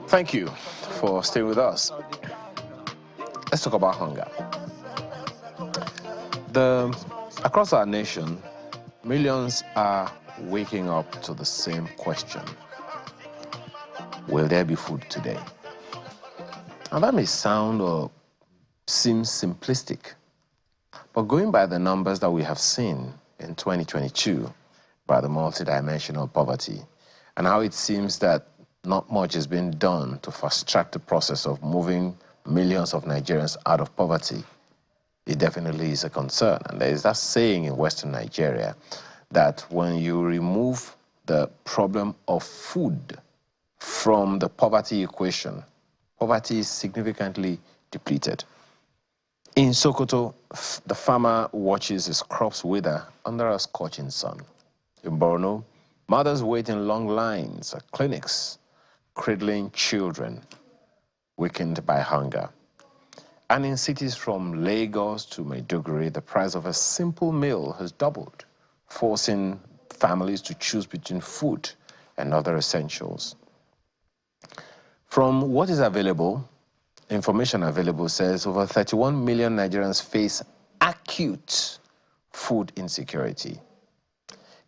Thank you for staying with us. Let's talk about hunger. Across our nation, millions are waking up to the same question. Will there be food today? Now that may sound or seem simplistic, but going by the numbers that we have seen in 2022 by the multidimensional poverty and how it seems that not much is being done to fast-track the process of moving millions of Nigerians out of poverty, it definitely is a concern. And there is that saying in Western Nigeria that when you remove the problem of food from the poverty equation, poverty is significantly depleted. In Sokoto, the farmer watches his crops wither under a scorching sun. In Borno, mothers wait in long lines at clinics, cradling children weakened by hunger. And in cities from Lagos to Maiduguri, the price of a simple meal has doubled, forcing families to choose between food and other essentials. From what is available, information available says over 31 million Nigerians face acute food insecurity.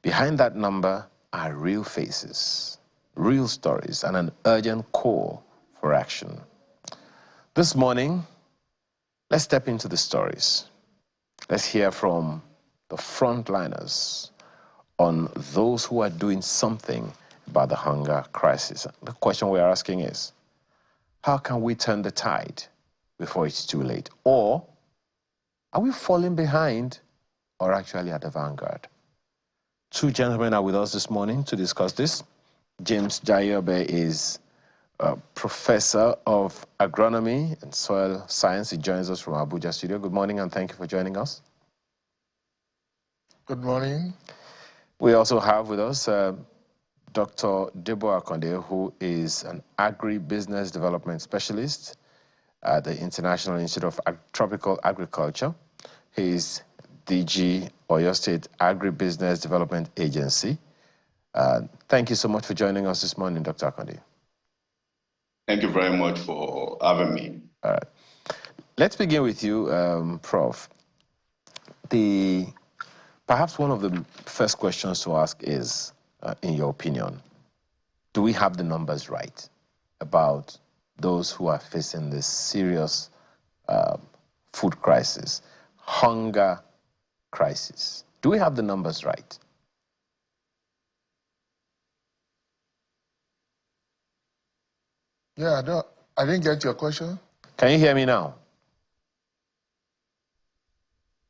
Behind that number are real faces, real stories, and an urgent call for action. This morning, let's step into the stories. Let's hear from the frontliners on those who are doing something about the hunger crisis. The question we are asking is, how can we turn the tide before it's too late? Or are we falling behind or actually at the vanguard? Two gentlemen are with us this morning to discuss this. James Jayobe is a professor of agronomy and soil science. He joins us from Abuja studio. Good morning and thank you for joining us. Good morning. We also have with us Dr. Debo Akonde, who is an agribusiness development specialist at the International Institute of Tropical Agriculture. He is DG Oyo State Agribusiness Development Agency. Thank you so much for joining us this morning, Dr. Akonde. Thank you very much for having me. All right. Let's begin with you, Prof. Perhaps one of the first questions to ask is, in your opinion, do we have the numbers right about those who are facing this serious food crisis, hunger crisis? Do we have the numbers right? Yeah, I didn't get your question. Can you hear me now?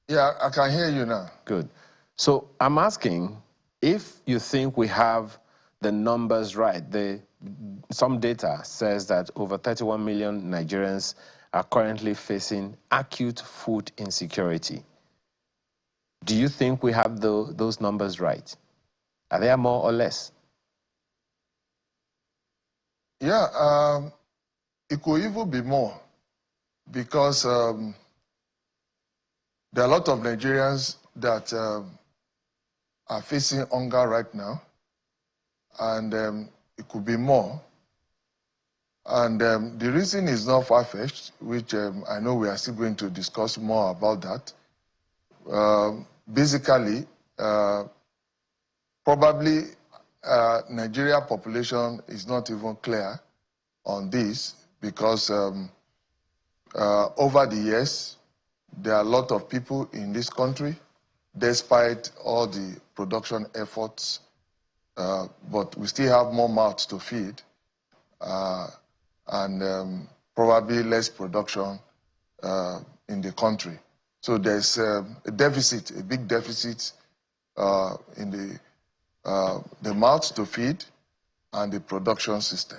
Yeah, I can hear you now. Good. So I'm asking if you think we have the numbers right. Some data says that over 31 million Nigerians are currently facing acute food insecurity. Do you think we have those numbers right? Are there more or less? Yeah, it could even be more because there are a lot of Nigerians that are facing hunger right now, and it could be more. And the reason is not far-fetched, which I know we are still going to discuss more about that. Basically, probably Nigeria population is not even clear on this because over the years, there are a lot of people in this country, despite all the production efforts, but we still have more mouths to feed and probably less production in the country. So there's a deficit, a big deficit in the mouths to feed and the production system.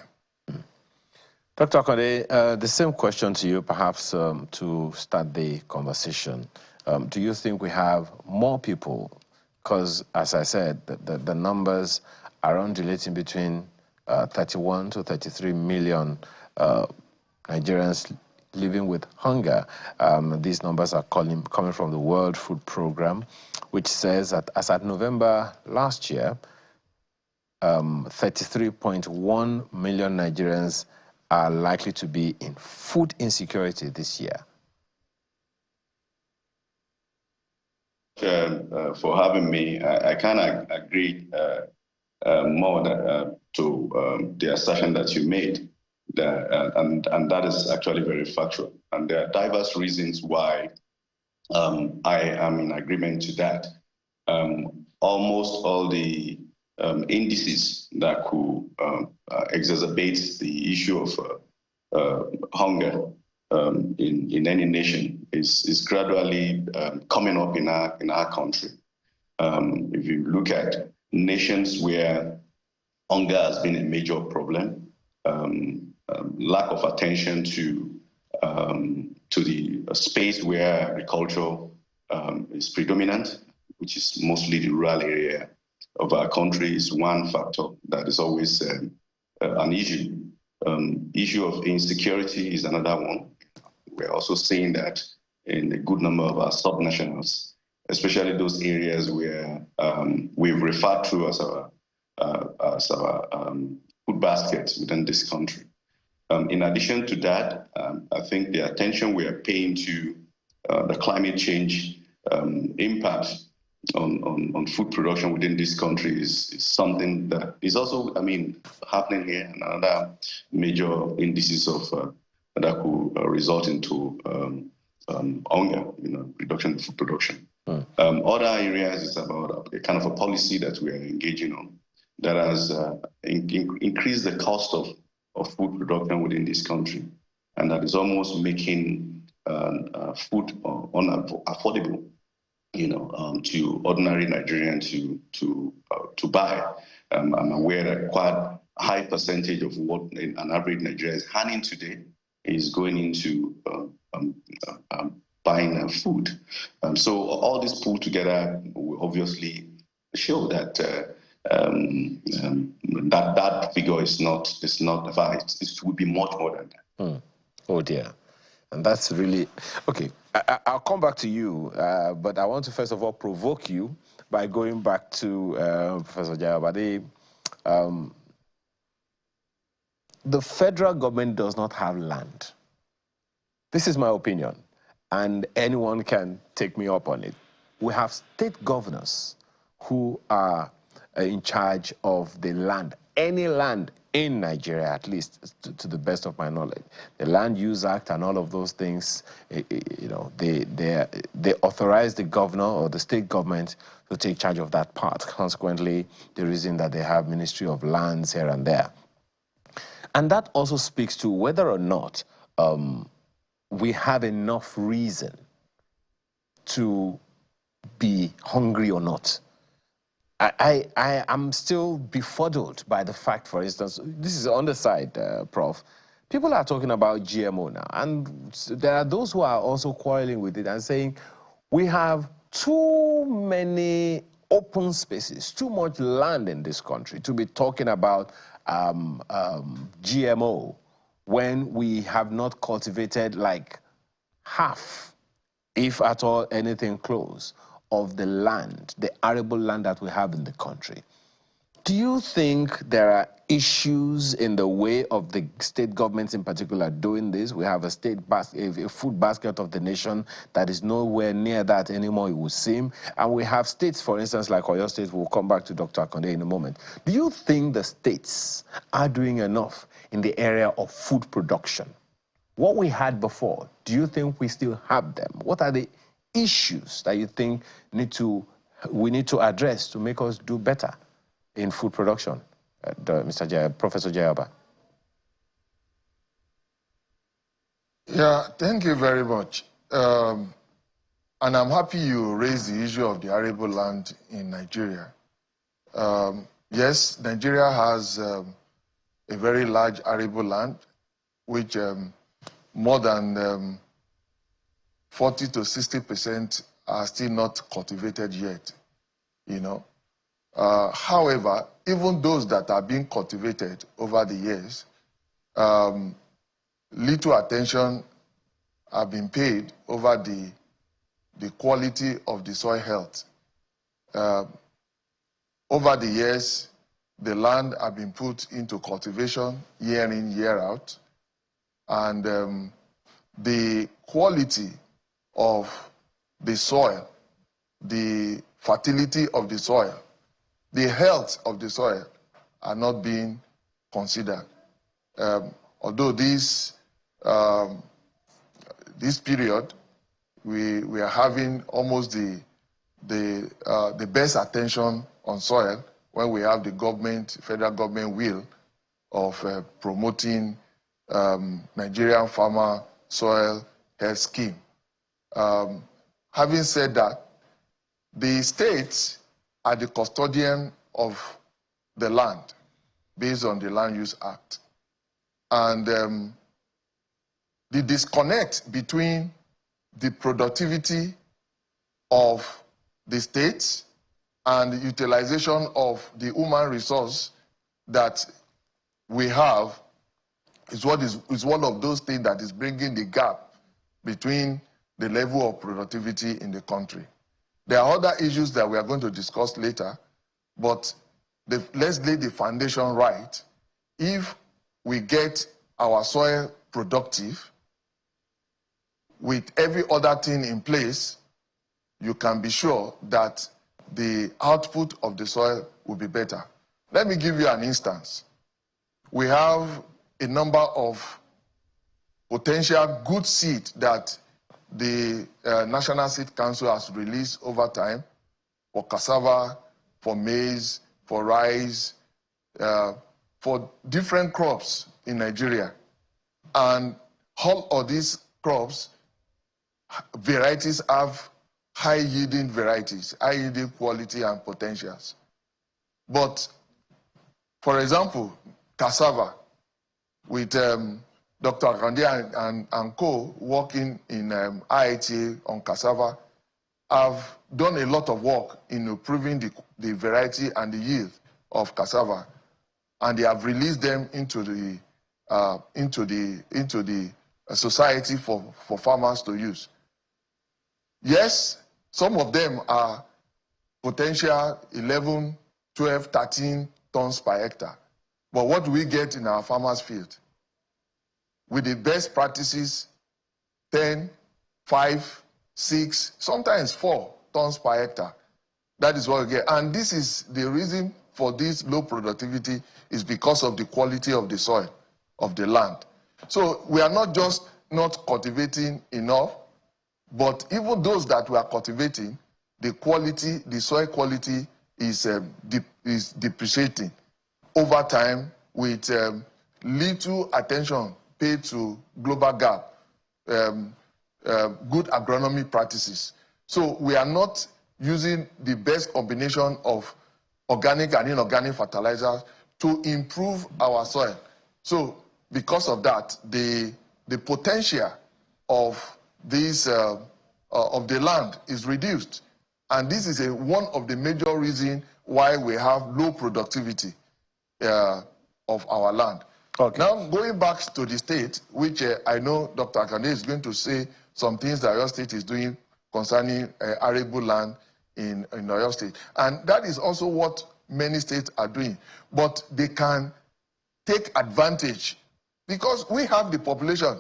Dr. Akonde, the same question to you, perhaps to start the conversation. Do you think we have more people? Because, as I said, the numbers are undulating between 31 to 33 million Nigerians living with hunger. These numbers are coming from the World Food Programme, which says that as at November last year, 33.1 million Nigerians are likely to be in food insecurity this year? For having me, I kind of agree more to the assertion that you made, and that is actually very factual. And there are diverse reasons why I am in agreement to that. Almost all the indices that could exacerbate the issue of hunger in any nation is gradually coming up in our country. If you look at nations where hunger has been a major problem, lack of attention to the space where agriculture is predominant, which is mostly the rural area of our country, is one factor that is always an issue. Issue of insecurity is another one. We're also seeing that in a good number of our subnationals, especially those areas where we've referred to as our food baskets within this country. In addition to that, I think the attention we are paying to the climate change impact on food production within this country is something that is also, happening here, and another major indices of that could result into hunger, reduction in food production. Other areas is about a kind of a policy that we are engaging on that has increased the cost of food production within this country, and that is almost making food unaffordable, to ordinary Nigerians to buy. I'm aware that quite a high percentage of what an average Nigerian is earning today is going into buying food. So all this pulled together will obviously show that that figure is not valid. It would be much more than that. Oh dear. And that's really okay. I'll come back to you, but I want to first of all provoke you by going back to Professor Jayabade. The federal government does not have land. This is my opinion, and anyone can take me up on it. We have state governors who are in charge of the land, any land in Nigeria, at least to the best of my knowledge. The Land Use Act and all of those things, they authorize the governor or the state government to take charge of that part. Consequently, the reason that they have Ministry of Lands here and there. And that also speaks to whether or not we have enough reason to be hungry or not. I am still befuddled by the fact, for instance, this is on the side, Prof. People are talking about GMO now, and there are those who are also quarreling with it and saying we have too many open spaces, too much land in this country to be talking about GMO when we have not cultivated like half, if at all anything close, of the land, the arable land that we have in the country. Do you think there are issues in the way of the state governments in particular doing this? We have a food basket of the nation that is nowhere near that anymore, it would seem. And we have states, for instance, like Oyo State. We'll come back to Dr. Akonde in a moment. Do you think the states are doing enough in the area of food production? What we had before, do you think we still have them? What are the issues that you think we need to address to make us do better in food production, Professor Jayaba? Yeah, thank you very much. And I'm happy you raised the issue of the arable land in Nigeria. Yes, Nigeria has a very large arable land, which more than 40 to 60% are still not cultivated yet, However, even those that are being cultivated over the years, little attention have been paid over the quality of the soil health. Over the years, the land have been put into cultivation year in, year out, and the quality of the soil, the fertility of the soil, the health of the soil are not being considered. Although this period, we are having almost the best attention on soil when we have the government, federal government will of promoting Nigerian farmer soil health scheme. Having said that, the states are the custodian of the land based on the Land Use Act. And the disconnect between the productivity of the states and the utilization of the human resource that we have is one of those things that is bringing the gap between the level of productivity in the country. There are other issues that we are going to discuss later, but let's lay the foundation right. If we get our soil productive with every other thing in place, you can be sure that the output of the soil will be better. Let me give you an instance. We have a number of potential good seed that the National Seed Council has released over time for cassava, for maize, for rice, for different crops in Nigeria. And all of these crops, varieties have high-yielding varieties, high-yielding quality and potentials. But, for example, cassava, with Dr. Akande and co working in IITA on cassava, have done a lot of work in improving the variety and the yield of cassava, and they have released them into the society for farmers to use. Yes, some of them are potential 11, 12, 13 tons per hectare. But what do we get in our farmers' field? With the best practices, 10, 5, 6, sometimes 4 tons per hectare. That is what we get. And this is the reason for this low productivity is because of the quality of the soil, of the land. So we are not just not cultivating enough, but even those that we are cultivating, the quality, the soil quality is depreciating over time with little attention paid to global gap, good agronomy practices. So we are not using the best combination of organic and inorganic fertilizers to improve our soil. So because of that, the potential of this of the land is reduced, and this is one of the major reasons why we have low productivity of our land. Okay. Now, going back to the state, which I know Dr. Akande is going to say some things that your state is doing concerning arable land in Oyo State. And that is also what many states are doing. But they can take advantage because we have the population.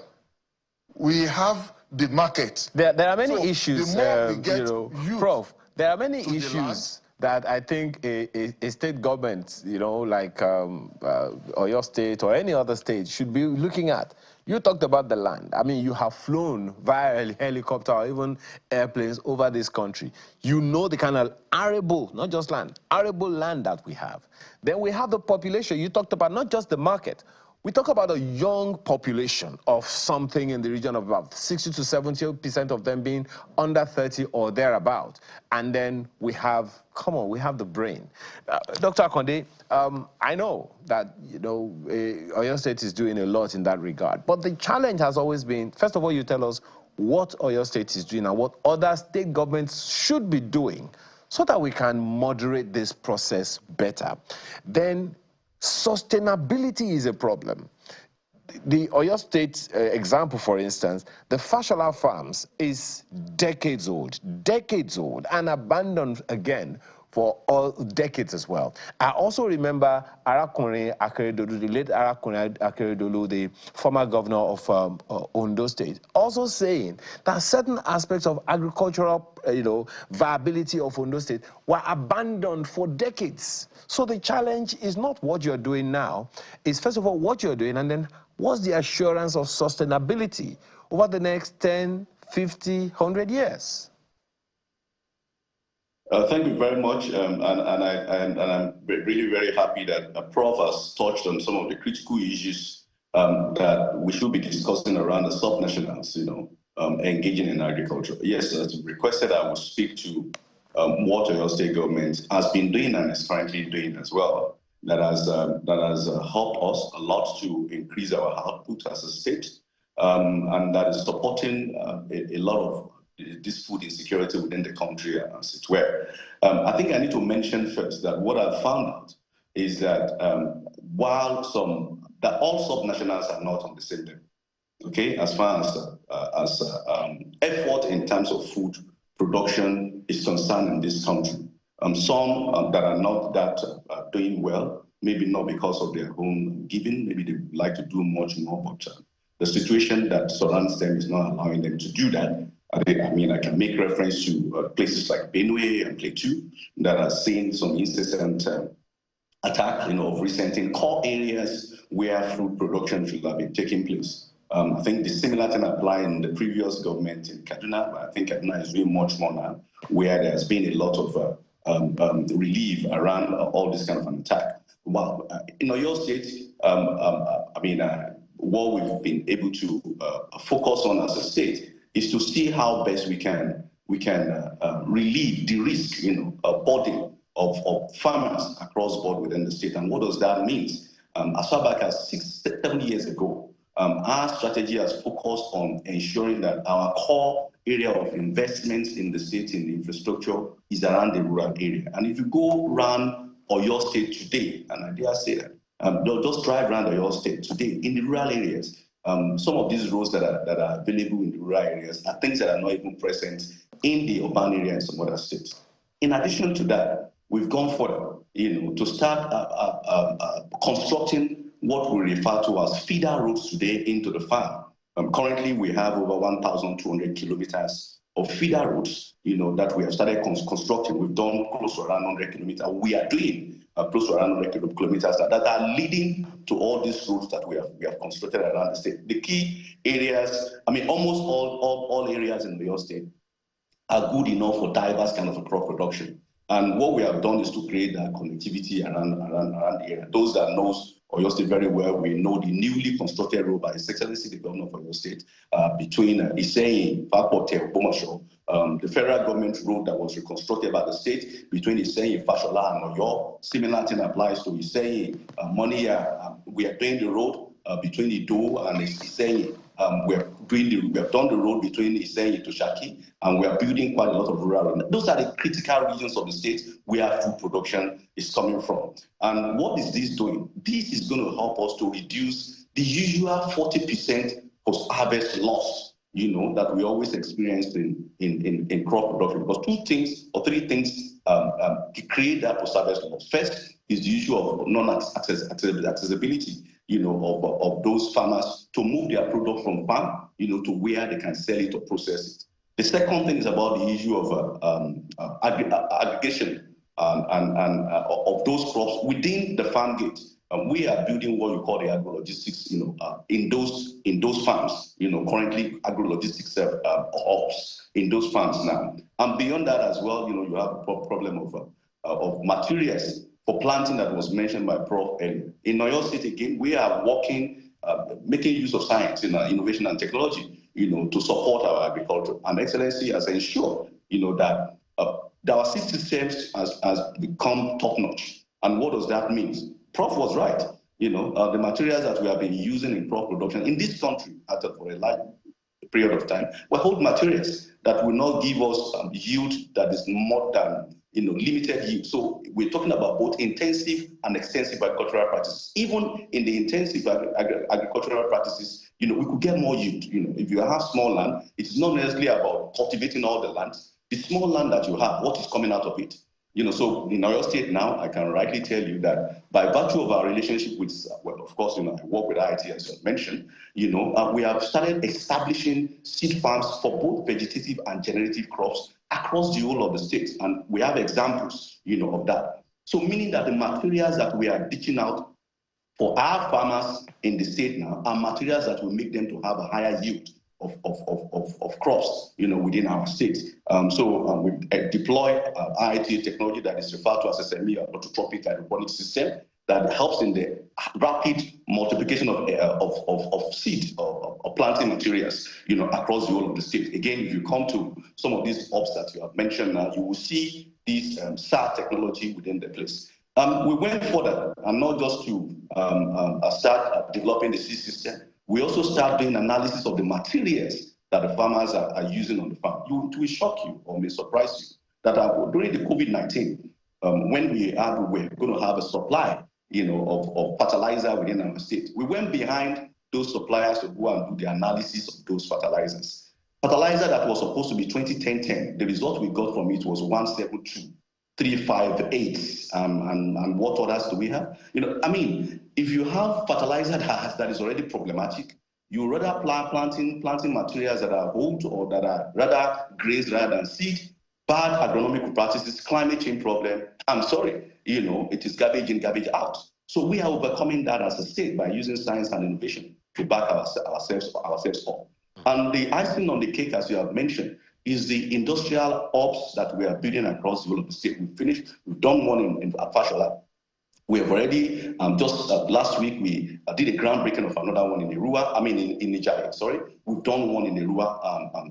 We have the market. There are many issues, Prof. There are many issues that I think a state government, like Oyo State or any other state should be looking at. You talked about the land. I mean, you have flown via helicopter or even airplanes over this country. You know the kind of arable, not just land, arable land that we have. Then we have the population. You talked about not just the market. We talk about a young population of something in the region of about 60 to 70% of them being under 30 or thereabout. And then we have, we have the brain. Dr. Akande, I know that, Oyo State is doing a lot in that regard. But the challenge has always been, first of all, you tell us what Oyo State is doing and what other state governments should be doing so that we can moderate this process better. Then, sustainability is a problem. The Oyo State example, for instance, the Fashola farms is decades old, and abandoned again for all decades as well. I also remember Arakunrin Akeredolu, the late Arakunrin Akeredolu, the former governor of Ondo State, also saying that certain aspects of agricultural, viability of Ondo State were abandoned for decades. So the challenge is not what you're doing now, it's first of all what you're doing, and then what's the assurance of sustainability over the next 10, 50, 100 years? Thank you very much, and I'm really very happy that Prof has touched on some of the critical issues that we should be discussing around the subnationals, engaging in agriculture. Yes, as requested, I will speak to what your state government has been doing and is currently doing as well. That has helped us a lot to increase our output as a state, and that is supporting a lot of this food insecurity within the country, as it were. I think I need to mention first that what I've found out is that while all subnationals are not on the same level, okay, as far as effort in terms of food production is concerned in this country. Some that are not that doing well, maybe not because of their own giving, maybe they would like to do much more, but the situation that surrounds them is not allowing them to do that. I can make reference to places like Benue and Plateau that are seeing some incessant attack, of recent in core areas where food production should have been taking place. I think the similar thing applied in the previous government in Kaduna, but I think Kaduna is doing much more now, where there's been a lot of relief around all this kind of an attack. Well, in your state, what we've been able to focus on as a state is to see how best we can relieve the risk, burden of farmers across board within the state. And what does that mean? As far back as 6-7 years ago, our strategy has focused on ensuring that our core area of investments in the state in the infrastructure is around the rural area. And if you go around Oyo State today, and I dare say that, just drive around Oyo State today in the rural areas, some of these roads that are available in the rural areas are things that are not even present in the urban area in some other states. In addition to that, we've gone further, to start constructing what we refer to as feeder roads today into the farm. Currently, we have over 1,200 kilometers of feeder roads, that we have started constructing. We've done close to around 100 kilometers. We are doing close to around 100 kilometers that are leading to all these roads that we have constructed around the state. The key areas, almost all areas in the state are good enough for diverse kind of a crop production. And what we have done is to create that connectivity around the area. Those that knows Oyo State very well, we know the newly constructed road by His Excellency the Governor of Oyo State between Iseyin, Fakote, Obomasho, the federal government road that was reconstructed by the state between Iseyin, Fashola, and Oyo. Similar thing applies to Iseyin, Moniya. We are doing the road between Ido and Iseyin. We have done the road between Iseyin to Shaki, and we are building quite a lot of rural areas. Those are the critical regions of the state where food production is coming from. And what is this doing? This is going to help us to reduce the usual 40% post-harvest loss, that we always experience in crop production. Because 2 things or 3 things create that post-harvest loss. First is the issue of non-accessibility, of those farmers to move their product from farm, to where they can sell it or process it. The second thing is about the issue of aggregation and of those crops within the farm gate. We are building what you call the agro-logistics, in those farms. Currently agro-logistics hubs in those farms now. And beyond that as well, you have a problem of materials for planting that was mentioned by Prof earlier. In Oyo State again, we are working, making use of science, innovation and technology, to support our agriculture. And Excellency has ensured, that our systems has become top-notch. And what does that mean? Prof was right. The materials that we have been using in crop production in this country for a large period of time were old materials that will not give us yield that is more than limited yield. So we're talking about both intensive and extensive agricultural practices. Even in the intensive agricultural practices, we could get more yield. If you have small land, it's not necessarily about cultivating all the land. The small land that you have, what is coming out of it? So in our state now, I can rightly tell you that by virtue of our relationship with, well, of course, I work with IT, as you mentioned, we have started establishing seed farms for both vegetative and generative crops across the whole of the state. And we have examples, of that. So meaning that the materials that we are ditching out for our farmers in the state now are materials that will make them to have a higher yield of crops, within our state. We deploy IT technology that is referred to as SME, or autotrophic hydroponic system, that helps in the rapid multiplication of seed or planting materials, across the whole of the state. Again, if you come to some of these ops that you have mentioned now, you will see this SAR technology within the place. We went further, and not just to start developing the seed system. We also start doing analysis of the materials that the farmers are using on the farm. It will shock you or may surprise you that during the COVID-19, when we were going to have a supply, of fertilizer within our state, we went behind those suppliers to go and do the analysis of those fertilizers. Fertilizer that was supposed to be 20-10-10, the result we got from it was 172-358, and what others do we have? If you have fertilizer that is already problematic, you rather planting materials that are old or that are rather grazed rather than seed, bad agronomic practices, climate change problem. I'm sorry, it is garbage in, garbage out. So we are overcoming that as a state by using science and innovation to back ourselves up. And the icing on the cake, as you have mentioned, is the industrial ops that we are building across the whole of the state. We've done one in Fashola. We have already, just last week, we did a groundbreaking of another one in Irua, in Nigeria, sorry. We've done one in Irua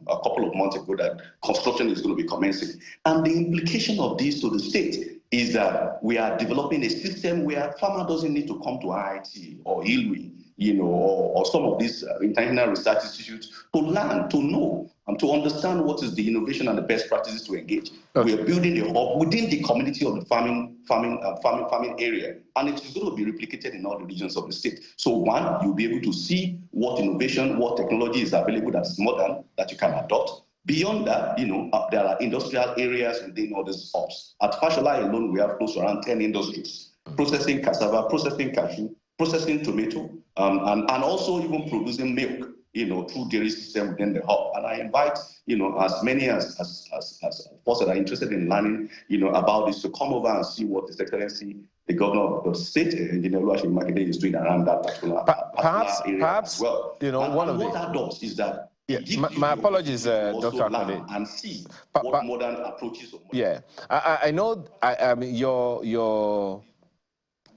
a couple of months ago that construction is going to be commencing. And the implication of this to the state is that we are developing a system where farmer doesn't need to come to IIT or ILWI, or some of these international research institutes to learn, to know, and to understand what is the innovation and the best practices to engage. Okay. We are building a hub within the community of the farming area, and it is going to be replicated in all the regions of the state. So one, you'll be able to see what innovation, what technology is available that is modern that you can adopt. Beyond that, there are industrial areas within all these hubs. At Fashola alone, we have close to around 10 industries, processing cassava, processing cashew, processing tomato, and also even producing milk, through dairy system within the hub. And I invite, as many as folks that are interested in learning, about this to come over and see what His Excellency, the Governor of the state, Engineer Oluwaseyi Makinde, is doing around that particular area as well. What that does is that my apologies, Dr. Akande. And see what modern approaches. I know. Your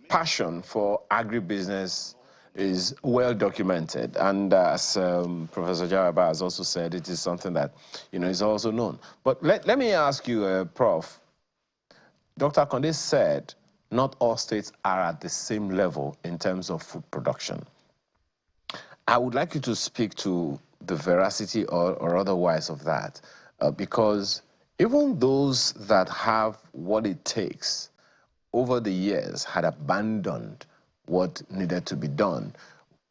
passion for agribusiness is well documented, and as Professor Jaraba has also said, it is something that is also known. But let me ask you, Prof. Dr. Akande said not all states are at the same level in terms of food production. I would like you to speak to the veracity or otherwise of that, because even those that have what it takes over the years had abandoned what needed to be done.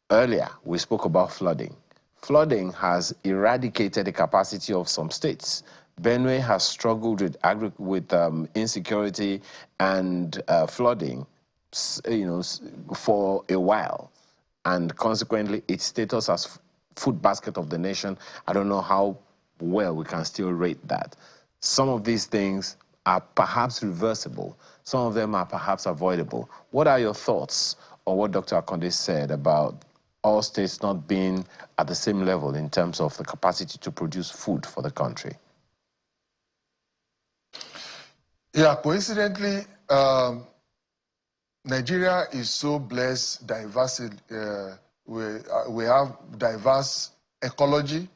Earlier, we spoke about flooding. Flooding has eradicated the capacity of some states. Benue has struggled with insecurity and flooding, for a while, and consequently, its status as food basket of the nation, I don't know how well we can still rate that. Some of these things are perhaps reversible. Some of them are perhaps avoidable. What are your thoughts on what Dr. Akande said about all states not being at the same level in terms of the capacity to produce food for the country? Yeah, coincidentally, Nigeria is so blessed, we have diverse ecology,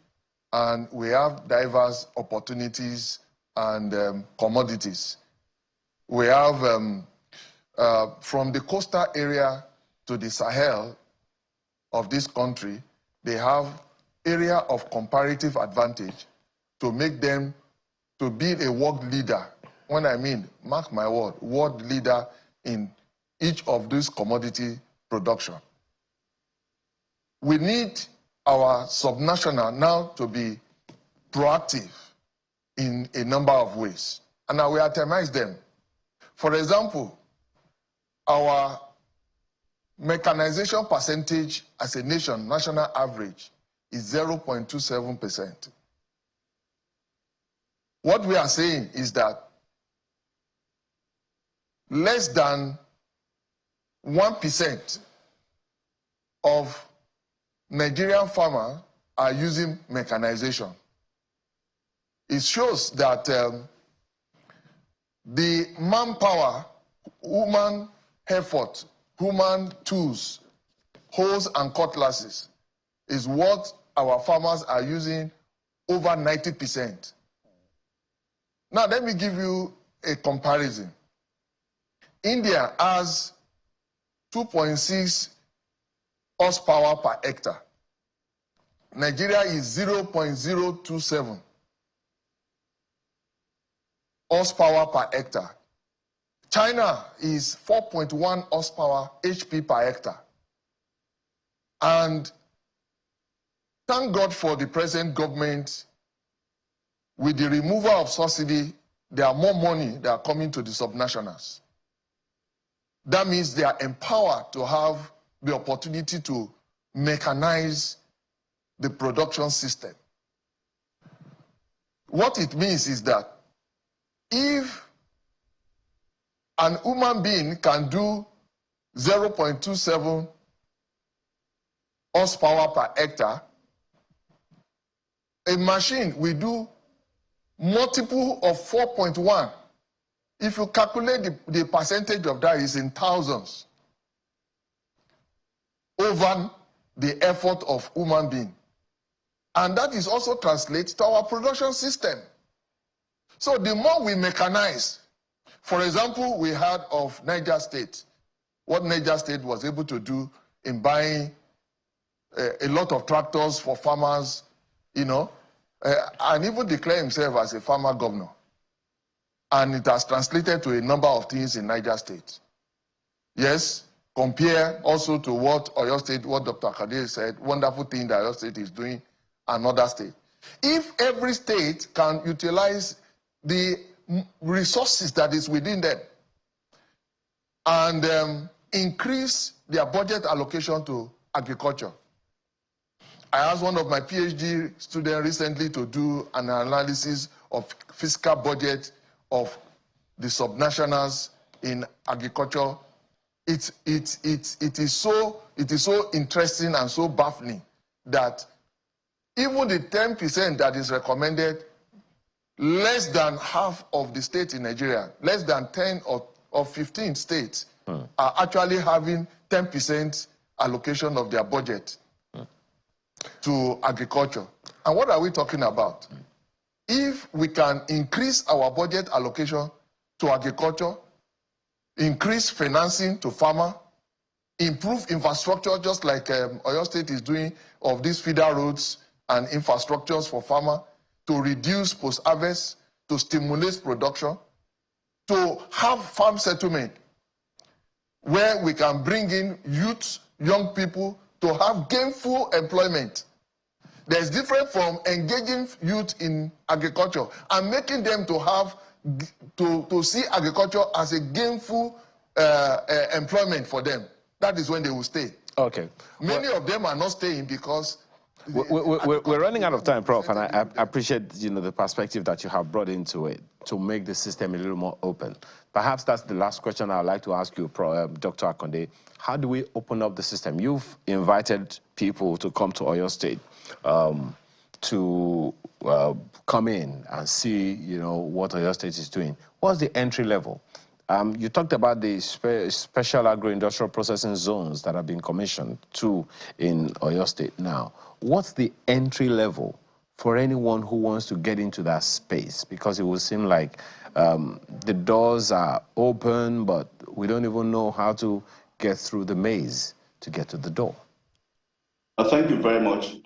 and we have diverse opportunities and commodities. We have, from the coastal area to the Sahel of this country, they have area of comparative advantage to make them to be a world leader. When I mean, mark my word, world leader in each of these commodity production. We need our subnational now to be proactive in a number of ways. And I will itemize them. For example, our mechanization percentage as a nation, national average, is 0.27%. What we are saying is that less than 1% of Nigerian farmers are using mechanization. It shows that the manpower, human effort, human tools, hoes and cutlasses is what our farmers are using over 90%. Now, let me give you a comparison. India has 2.6 horsepower per hectare. Nigeria is 0.027 horsepower per hectare. China is 4.1 horsepower HP per hectare. And thank God for the present government. With the removal of subsidy, there are more money that are coming to the subnationals. That means they are empowered to have the opportunity to mechanize the production system. What it means is that if an human being can do 0.27 horsepower per hectare, a machine will do multiple of 4.1. If you calculate the percentage of that, is in thousands over the effort of human being. And that is also translates to our production system. So the more we mechanize, for example, we heard of Niger State, what Niger State was able to do in buying a lot of tractors for farmers, you know, and even declare himself as a farmer governor. And it has translated to a number of things in Niger State. Yes, compare also to what Oyo State, what Dr. Akade said, wonderful thing that Oyo State is doing, another state. If every state can utilize the resources that is within them and increase their budget allocation to agriculture. I asked one of my PhD students recently to do an analysis of fiscal budget of the subnationals in agriculture. It is so interesting and so baffling that even the 10% that is recommended, less than half of the states in Nigeria, less than 10 or 15 states are actually having 10% allocation of their budget to agriculture. And what are we talking about? If we can increase our budget allocation to agriculture, increase financing to farmer, improve infrastructure just like Oyo State is doing of these feeder roads and infrastructures for farmer, to reduce post-harvest, to stimulate production, to have farm settlement where we can bring in youth, young people to have gainful employment. There's different from engaging youth in agriculture and making them to have to see agriculture as a gainful employment for them. That is when they will stay. Okay. Many of them are not staying because we're running out of time, Prof, and I appreciate the perspective that you have brought into it to make the system a little more open. Perhaps that's the last question I'd like to ask you, Dr. Akande. How do we open up the system? You've invited people to come to Oyo State to come in and see, what Oyo State is doing. What's the entry level? You talked about the special agro-industrial processing zones that have been commissioned in Oyo State now. What's the entry level for anyone who wants to get into that space? Because it will seem like the doors are open, but we don't even know how to get through the maze to get to the door. Thank you very much.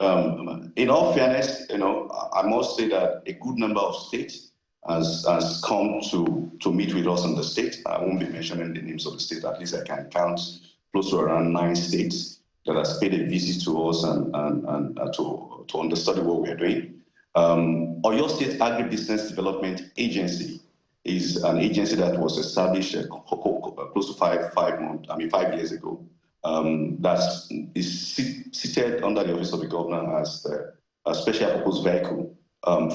In all fairness, I must say that a good number of states has come to meet with us in the state. I won't be mentioning the names of the state. At least I can count close to around 9 states that has paid a visit to us and to understudy what we're doing. Oyo State Agribusiness Development Agency is an agency that was established close to 5 years ago. That is seated under the Office of the Governor as a special purpose vehicle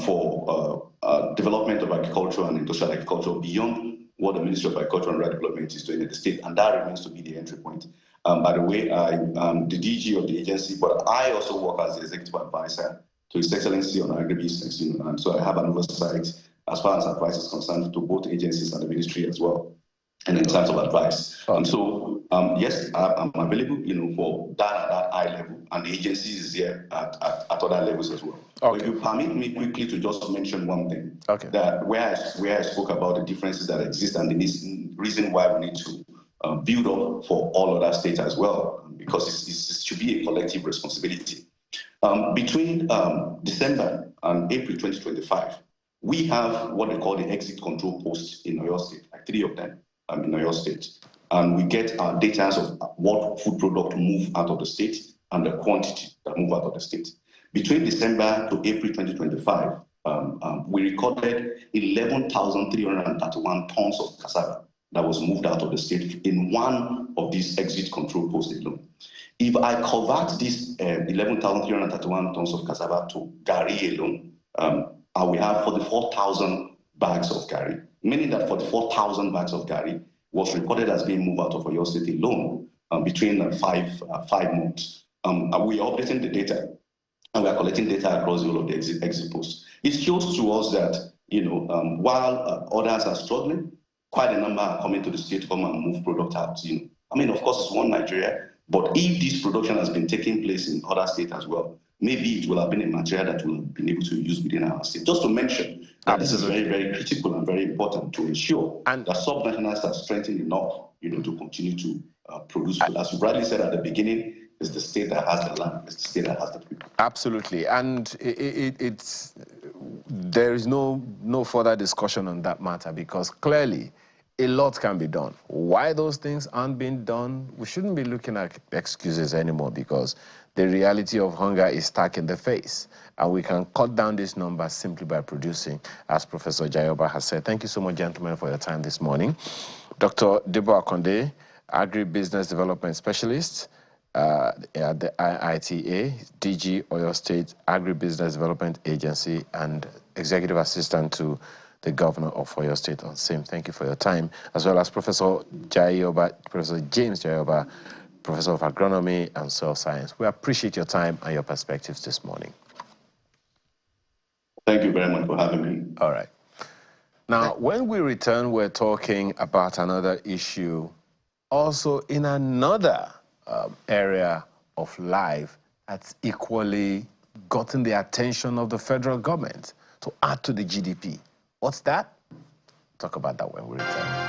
for development of agriculture and industrial agriculture beyond what the Ministry of Agriculture and Rural Development is doing in the state, and that remains to be the entry point. By the way, I'm the DG of the agency, but I also work as the executive advisor to His Excellency on Agribusiness, and so I have an oversight as far as advice is concerned to both agencies and the ministry as well, and in terms of advice. Okay. And so, yes, I'm available, for that at that high level, and the agency is here at other levels as well. Okay. But if you permit me quickly to just mention one thing, okay, that where I spoke about the differences that exist and the reason why we need to build up for all other states as well, because it should be a collective responsibility. Between December and April 2025, we have what they call the exit control posts in Oyo State, like 3 of them in Oyo State. And we get our data of what food product move out of the state and the quantity that move out of the state. Between December to April 2025, we recorded 11,331 tons of cassava that was moved out of the state in one of these exit control posts alone. If I convert this 11,331 tons of cassava to Gari alone, I will have 44,000 bags of Gari, meaning that 44,000 bags of Gari was recorded as being moved out of Oyo State alone between 5 months. We are updating the data, and we are collecting data across all of the exit posts. It shows to us that, while others are struggling, quite a number are coming to the state to come and move product out. I mean, of course, it's one Nigeria, but if this production has been taking place in other states as well, maybe it will have been a material that we'll be able to use within our state. Just to mention that this is very, very critical and very important to ensure that subnationals are strengthened enough, to continue to produce food. As you rightly said at the beginning, it's the state that has the land, it's the state that has the people. Absolutely, and there is no further discussion on that matter, because clearly a lot can be done. Why those things aren't being done, we shouldn't be looking at excuses anymore, because the reality of hunger is stuck in the face. And we can cut down these numbers simply by producing, as Professor Jayoba has said. Thank you so much, gentlemen, for your time this morning. Dr. Debo Akonde, Agribusiness Development Specialist at the IITA, DG Oyo State Agribusiness Development Agency, and Executive Assistant to the Governor of Oyo State on same. Thank you for your time, as well as Professor James Jayoba, Professor of Agronomy and Soil Science. We appreciate your time and your perspectives this morning. Thank you very much for having me. All right. Now, when we return, we're talking about another issue, also in another area of life that's equally gotten the attention of the federal government to add to the GDP. What's that? Talk about that when we return.